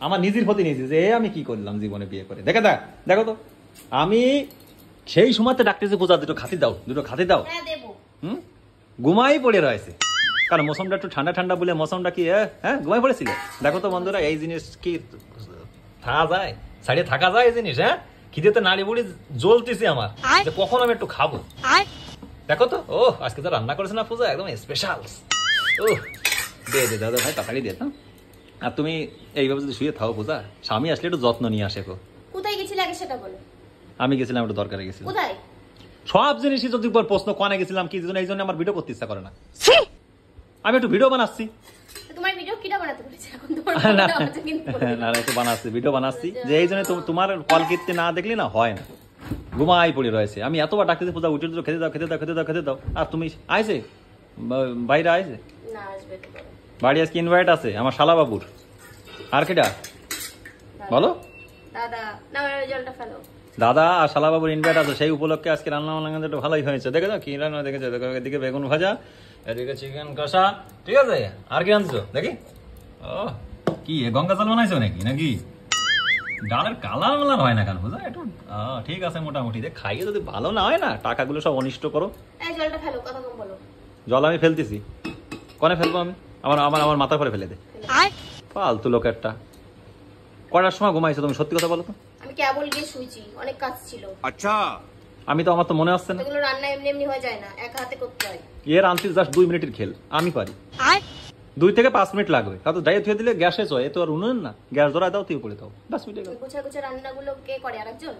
আমার নিজের প্রতি নিয়েছি যে আমি কি করলাম জীবনে বিয়ে করে। দেখো তো আমি সেই সময়তে ডাকতেছি পূজা দুটো খাতি দাও। ঘুমাই পড়ে রয়েছে, কারণ মৌসুমটা একটু ঠান্ডা ঠান্ডা বলে মৌসুমটা কি হ্যাঁ ঘুমাই পড়েছিল। দেখো তো বন্ধুরা, এই জিনিস কি থাকা যায়, ছাড়িয়ে থাকা যায় এই জিনিস? হ্যাঁ, খিদেতে নাড়ি বুড়ি জ্বলতেছি আমার, যে কখন আমি একটু খাবো। দেখো তো, ও আজকে তো রান্না করেছে না পূজা, একদম স্পেশাল। ও দে দাদা ভাই, তাড়াতাড়ি দে। আর তুমি এইভাবে যদি শুয়ে থাকো পূজা, স্বামী আসলে একটু যত্ন নিয়ে আসে। কোথায় গেছিলে আগে সেটা বলো। আমি গেছিলাম একটু দরকারে গেছিলাম। কোথায়? সব জিনিসই যদি প্রশ্ন কোনে গেছিলাম কি জন্য, এই জন্য আমার ভিডিও করতে ইচ্ছা করে না। আমি একটু ভিডিও বানাচ্ছি। তোমার ভিডিও কিটা বানাতে বলেছে এখন? তোমার না একটু বানাচ্ছি, ভিডিও বানাচ্ছি, যে এই জন্য তোমার কল করতে না দেখলি না হয় না, ঘুমাই পড়ে রয়েছে। আমি এতবার ডাকতেছি পূজা উঠে খেতে দাও, আর তুমি আইছে বাইরে আইছে না, আসবে তো বাড়ি আজকে ইনভাইট আছে আমার শালা বাবুর। আর কেটা বলো? দাদা আর শালা বাবুর ইনভাইট আছে, সেই উপলক্ষে আজকে রান্না বান্না একটু ভালোই হয়েছে। দেখে দাও কি রান্না দেখেছো, এদিকে বেগুন ভাজা, এদিকে চিকেন কষা, ঠিক আছে। আর কি আনছো দেখি? ও কি গঙ্গা জল বানাইছো নাকি? ডালের কালার মালার হয় না কেন বুঝা? একটু ঠিক আছে মোটামুটি। খাইয়ে যদি ভালো না হয় না, টাকাগুলো সব অনিষ্ট করো। জল আমি ফেলতেছি, কনে ফেলবো আমি? আমার মাথার পরে ফেলে দে। ফালতু লোক একটা। কটার সময় ঘুমাইছো তুমি, সত্যি কথা বলো তো? আমি কেবল গিয়ে শুইছি, অনেক কাজ ছিল। আচ্ছা, আমি তো আমার তো মনে আসছে না। এগুলো রান্না এমনি হয়ে যায় না, এক হাতে করতে হয়। এর আনছিস জাস্ট 2 মিনিটের খেল, আমি পারি 2 থেকে 5 মিনিট লাগবে। তাও তো ডাইরেক্ট হয়ে দিলে গ্যাসে চয়, এ তো আর উনুন না। গ্যাস ধরায় দাও, তুই করে দাও, 10 মিনিটে গেল। গোছা রান্নাগুলো কে করে? আরেকজন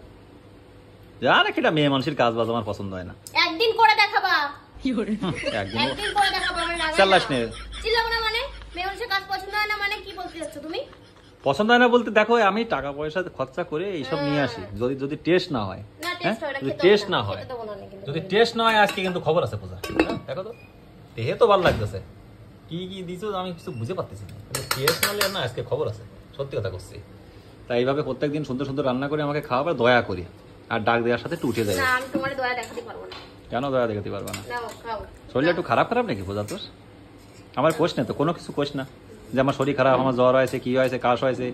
জানে কিটা, মেয়ে মানুষের কাজ বাজ আমার পছন্দ হয় না। একদিন করে দেখাবা, একদিন করে দেখাবা। চাল্লাস নে, চিল্লাবো না মানে? মেয়ে মানুষের কাজ পছন্দ হয় না মানে কি বলতে যাচ্ছ তুমি? পছন্দ হয় না বলতে, দেখো আমি টাকা পয়সা খরচা করে এইসব নিয়ে আসি, যদি টেস্ট না হয়, যদি টেস্ট না হয় আজকে কিন্তু খবর আছে পূজা। দেখো তো দেহে তো ভালো লাগতেছে, কি দিছো আমি কিছু বুঝে পারতেছি না, কিন্তু টেস্ট না হলে না আজকে খবর আছে, সত্যি কথা করছি। তাই এইভাবে প্রত্যেকদিন সুন্দর সুন্দর রান্না করে আমাকে খাওয়াবে, দয়া করি। আর ডাক দেওয়ার সাথে একটু উঠে যায়। আমি তোমার দয়া দেখাতে পারবো না। কেন দয়া দেখাতে পারবো না? শরীর একটু খারাপ নাকি পূজা তোর? আমার কোষ নেই তো, কোনো কিছু কোষ না যে আমার শরীর খারাপ, আমার জ্বর হয়েছে, কি হয়েছে, কাশ হয়েছে।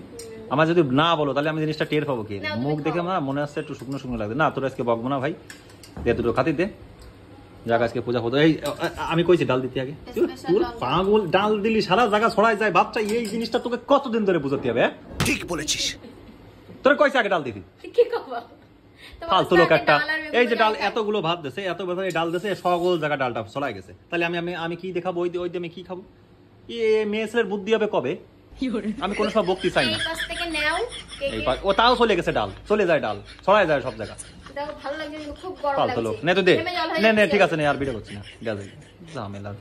আমার যদি না বলো তাহলে আমি জিনিসটা টের পাবো কি? মুখ দেখে আমার মনে হচ্ছে একটু শুকনো শুকনো লাগবে। না তোর আজকে বকবো না ভাই, দে দুটো খাতি দে। যাক আজকে পূজা হতো। এই আমি কইছি ডাল দিতে আগে, তোর পাগল, ডাল দিলি সারা জায়গা ছড়াই যায় বাচ্চা। এই জিনিসটা তোকে কতদিন ধরে বুঝাতে হবে? ঠিক বলেছিস, তোর কইছে আগে ডাল দিতি। ফালতু লোক একটা। এই যে ডাল এতগুলো ভাত দিছে, এত ডাল দিছে, সকল জায়গা ডালটা ছড়াই গেছে। তাহলে আমি কি দেখাবো? ওই দিয়ে আমি কি খাবো? মেয়ে ছেলের বুদ্ধি হবে কবে? আমি কোনো সব বকতে চাই না। ও তাও চলে গেছে, ডাল চলে যায়, ডাল ছড়াই যায় সব জায়গা। ফালতু লোক। নে তো দে, নে ঠিক আছে, নে আর ভিডিও করছি না, ঝামেলা।